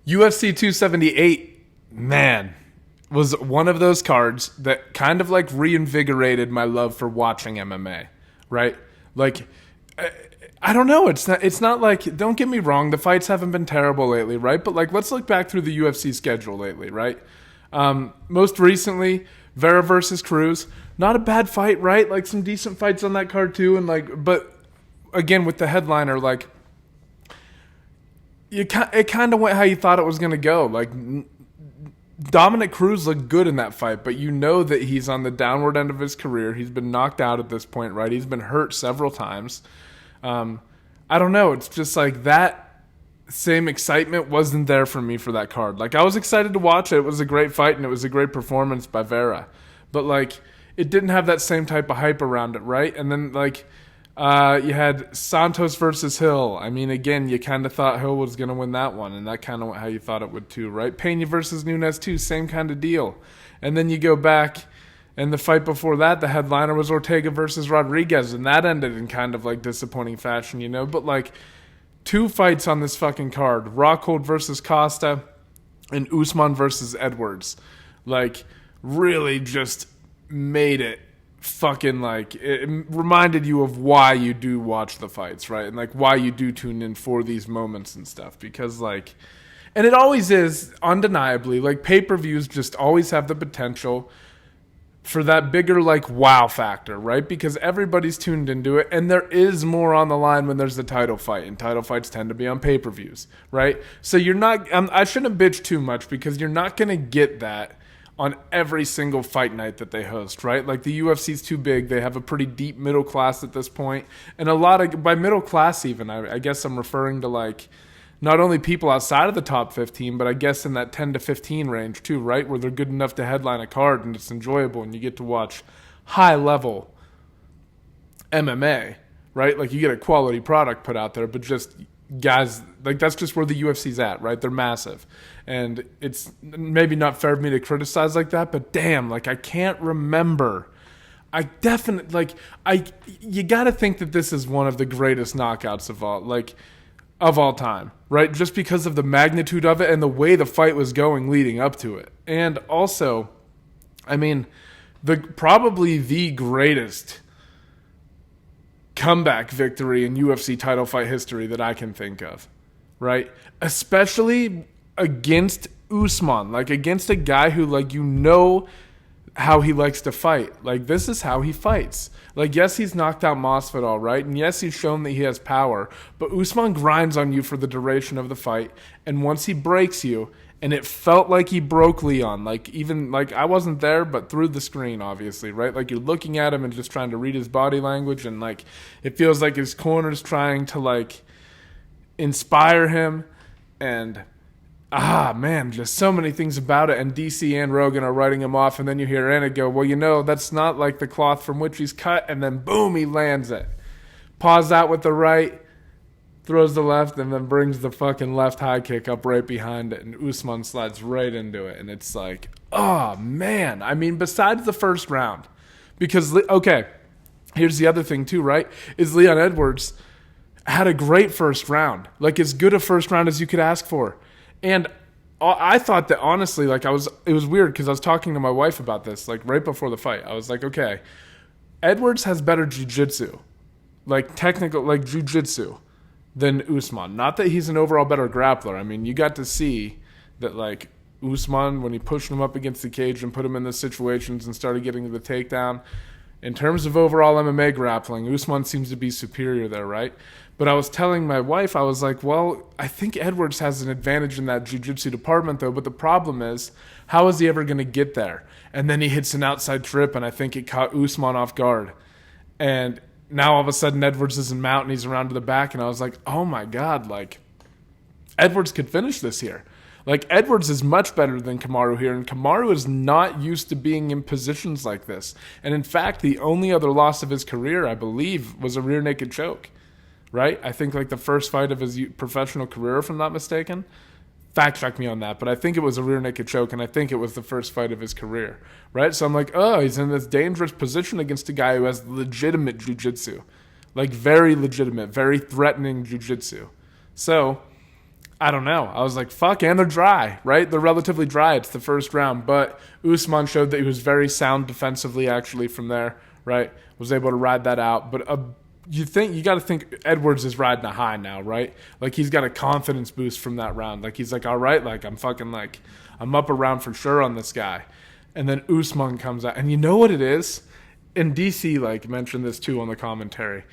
UFC 278, man, was one of those cards that kind of like reinvigorated my love for watching MMA, right? Like, I don't know. It's not like, don't get me wrong, the fights haven't been terrible lately, right? But like, let's look back through the UFC schedule lately, right? Most recently, Vera versus Cruz, not a bad fight, right? Like some decent fights on that card too, and like, but again with the headliner, like, it kind of went how you thought it was going to go. Like, Dominic Cruz looked good in that fight, but you know that he's on the downward end of his career. He's been knocked out at this point, right? He's been hurt several times. I don't know. It's just like that same excitement wasn't there for me for that card. Like, I was excited to watch it. It was a great fight, and it was a great performance by Vera. But, like, it didn't have that same type of hype around it, right? And then, like, you had Santos versus Hill. I mean, again, you kind of thought Hill was going to win that one, and that kind of went how you thought it would too, right? Pena versus Nunes too, same kind of deal. And then you go back, and the fight before that, the headliner was Ortega versus Rodriguez, and that ended in kind of like disappointing fashion, you know? But like, two fights on this fucking card, Rockhold versus Costa and Usman versus Edwards, like, really just made it fucking, like, it reminded you of why you do watch the fights, right? And like why you do tune in for these moments and stuff, because like, and it always is undeniably, like, pay-per-views just always have the potential for that bigger, like, wow factor, right? Because everybody's tuned into it, and there is more on the line when there's a title fight, and title fights tend to be on pay-per-views, right? So you're not, I shouldn't bitch too much, because you're not going to get that on every single fight night that they host, right? Like, the UFC's too big. They have a pretty deep middle class at this point. And a lot of, by middle class even, I guess I'm referring to, like, not only people outside of the top 15, but I guess in that 10 to 15 range too, right? Where they're good enough to headline a card and it's enjoyable and you get to watch high-level MMA, right? Like, you get a quality product put out there, but just guys, like, that's just where the UFC's at, right? They're massive. And it's maybe not fair of me to criticize like that, but damn, like, I can't remember. I definitely, like, you got to think that this is one of the greatest knockouts of all time, right? Just because of the magnitude of it and the way the fight was going leading up to it. And also, I mean, probably the greatest comeback victory in UFC title fight history that I can think of, right? Especially against Usman, like, against a guy who, like, you know how he likes to fight. Like, this is how he fights. Like, yes, he's knocked out Masvidal, right? And yes, he's shown that he has power, but Usman grinds on you for the duration of the fight, and once he breaks you, and it felt like he broke Leon, like, even, like, I wasn't there, but through the screen, obviously, right? Like, you're looking at him and just trying to read his body language, and, like, it feels like his corner's trying to, like, inspire him, and man, just so many things about it. And DC and Rogan are writing him off, and then you hear Anna go, well, you know, that's not like the cloth from which he's cut, and then boom, he lands it. Paws out with the right, throws the left, and then brings the fucking left high kick up right behind it, and Usman slides right into it. And it's like, oh, man. I mean, besides the first round, because, okay, here's the other thing too, right, is Leon Edwards had a great first round. Like, as good a first round as you could ask for. And I thought that, honestly, like, it was weird because I was talking to my wife about this, like, right before the fight. I was like, okay, Edwards has better jiu-jitsu, like, technical, like, jiu-jitsu than Usman. Not that he's an overall better grappler. I mean, you got to see that, like, Usman, when he pushed him up against the cage and put him in those situations and started getting to the takedown, in terms of overall MMA grappling, Usman seems to be superior there, right? But I was telling my wife, I was like, well, I think Edwards has an advantage in that jiu-jitsu department, though. But the problem is, how is he ever going to get there? And then he hits an outside trip, and I think it caught Usman off guard. And now all of a sudden, Edwards isn't mounting, he's around to the back. And I was like, oh, my God, like, Edwards could finish this here. Like, Edwards is much better than Kamaru here, and Kamaru is not used to being in positions like this. And in fact, the only other loss of his career, I believe, was a rear naked choke, right? I think, like, the first fight of his professional career, if I'm not mistaken. Fact check me on that, but I think it was a rear naked choke, and I think it was the first fight of his career, right? So I'm like, oh, he's in this dangerous position against a guy who has legitimate jiu-jitsu, like, very legitimate, very threatening jiu-jitsu. So I don't know. I was like, fuck, and they're dry, right? They're relatively dry. It's the first round. But Usman showed that he was very sound defensively, actually, from there, right? Was able to ride that out. But you got to think Edwards is riding a high now, right? Like, he's got a confidence boost from that round. Like, he's like, all right, like, I'm up around for sure on this guy. And then Usman comes out. And you know what it is? And DC, like, mentioned this, too, on the commentary.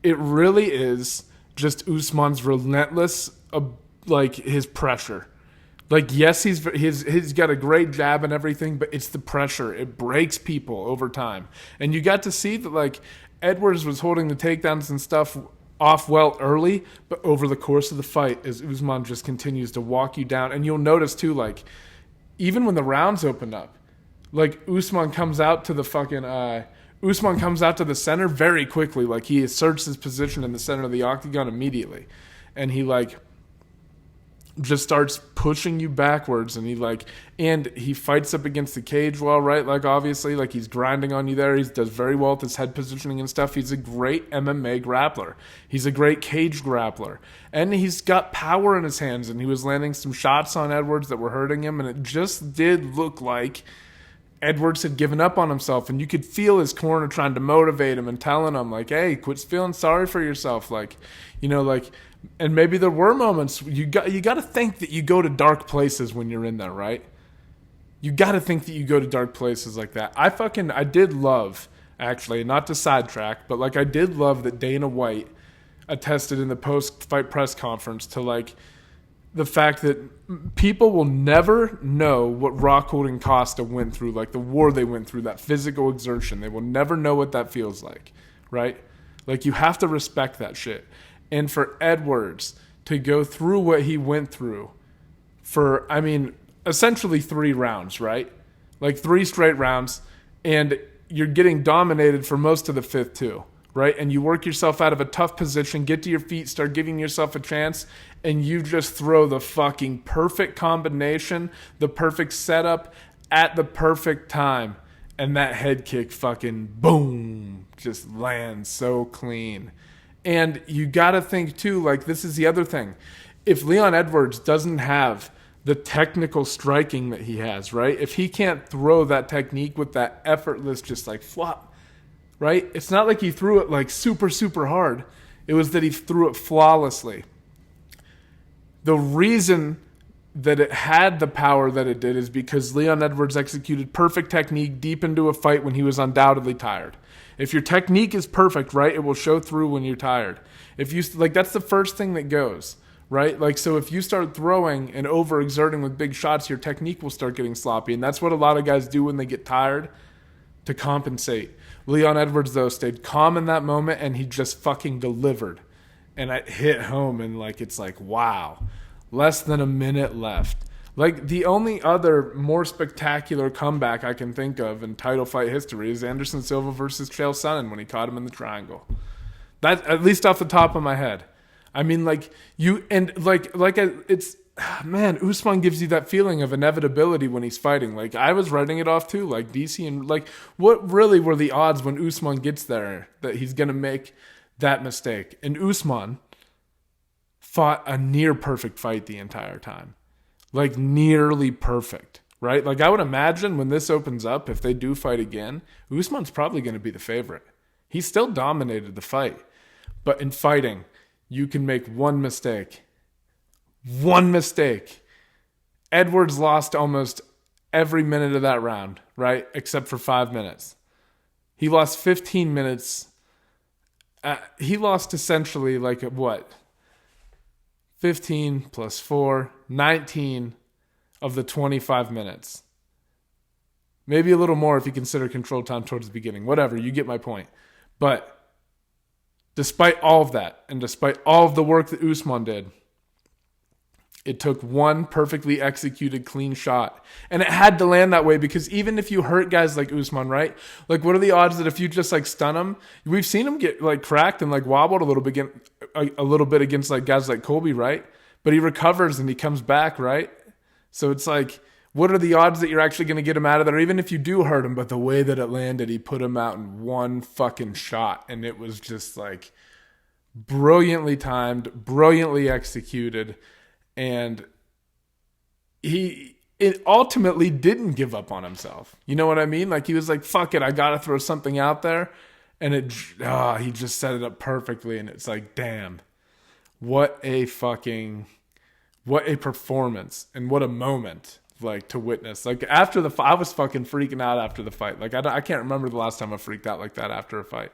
It really is just Usman's relentless like his pressure. Like, yes, he's got a great jab and everything, but it's the pressure. It breaks people over time. And you got to see that, like, Edwards was holding the takedowns and stuff off well early, but over the course of the fight, as Usman just continues to walk you down. And you'll notice, too, like, even when the rounds open up, like, Usman comes out to the center very quickly. Like, he asserts his position in the center of the octagon immediately. And he, like, just starts pushing you backwards, and he fights up against the cage well, right? Like, obviously, like, he's grinding on you there. He does very well with his head positioning and stuff. He's a great MMA grappler. He's a great cage grappler. And he's got power in his hands, and he was landing some shots on Edwards that were hurting him, and it just did look like Edwards had given up on himself, and you could feel his corner trying to motivate him and telling him, like, hey, quit feeling sorry for yourself. Like, you know, like, and maybe there were moments you got to think that you go to dark places when you're in there, right? You got to think that you go to dark places like that. I did love, actually, not to sidetrack, but, like, I did love that Dana White attested in the post-fight press conference to, like, the fact that people will never know what Rockhold and Costa went through, like the war they went through, that physical exertion. They will never know what that feels like, right? Like, you have to respect that shit. And for Edwards to go through what he went through for, I mean, essentially 3 rounds, right? Like 3 straight rounds, and you're getting dominated for most of the 5th too, right? And you work yourself out of a tough position, get to your feet, start giving yourself a chance, and you just throw the fucking perfect combination, the perfect setup at the perfect time. And that head kick fucking boom, just lands so clean. And you got to think, too, like, this is the other thing. If Leon Edwards doesn't have the technical striking that he has, right? If he can't throw that technique with that effortless, just like flop, right? It's not like he threw it like super, super hard. It was that he threw it flawlessly. The reason that it had the power that it did is because Leon Edwards executed perfect technique deep into a fight when he was undoubtedly tired. If your technique is perfect, right, it will show through when you're tired. If you, like, that's the first thing that goes, right? Like, so if you start throwing and overexerting with big shots, your technique will start getting sloppy. And that's what a lot of guys do when they get tired to compensate. Leon Edwards, though, stayed calm in that moment, and he just fucking delivered. And it hit home, and, like, it's like, wow. Less than a minute left. Like, the only other more spectacular comeback I can think of in title fight history is Anderson Silva versus Chael Sonnen when he caught him in the triangle. That, at least off the top of my head. I mean, like, man, Usman gives you that feeling of inevitability when he's fighting. Like, I was writing it off too, like DC, and like, what really were the odds when Usman gets there that he's going to make that mistake? And Usman fought a near perfect fight the entire time. Like, nearly perfect, right? Like, I would imagine when this opens up, if they do fight again, Usman's probably going to be the favorite. He still dominated the fight. But in fighting, you can make one mistake. One mistake. Edwards lost almost every minute of that round, right? Except for 5 minutes. He lost 15 minutes. He lost essentially, like, what? 15 plus 4, 19 of the 25 minutes. Maybe a little more if you consider control time towards the beginning. Whatever, you get my point. But despite all of that, and despite all of the work that Usman did, it took one perfectly executed clean shot. And it had to land that way because even if you hurt guys like Usman, right? Like, what are the odds that if you just, like, stun him? We've seen him get, like, cracked and, like, wobbled a little bit against, like, guys like Colby, right? But he recovers and he comes back, right? So it's like, what are the odds that you're actually going to get him out of there? Even if you do hurt him, but the way that it landed, he put him out in one fucking shot. And it was just, like, brilliantly timed, brilliantly executed. and it ultimately didn't give up on himself. You know what I mean? Like, he was like, fuck it, I gotta throw something out there. And he just set it up perfectly. And it's like, damn, what a performance and what a moment, like, to witness. Like, after the fight, I was fucking freaking out after the fight. Like, I can't remember the last time I freaked out like that after a fight.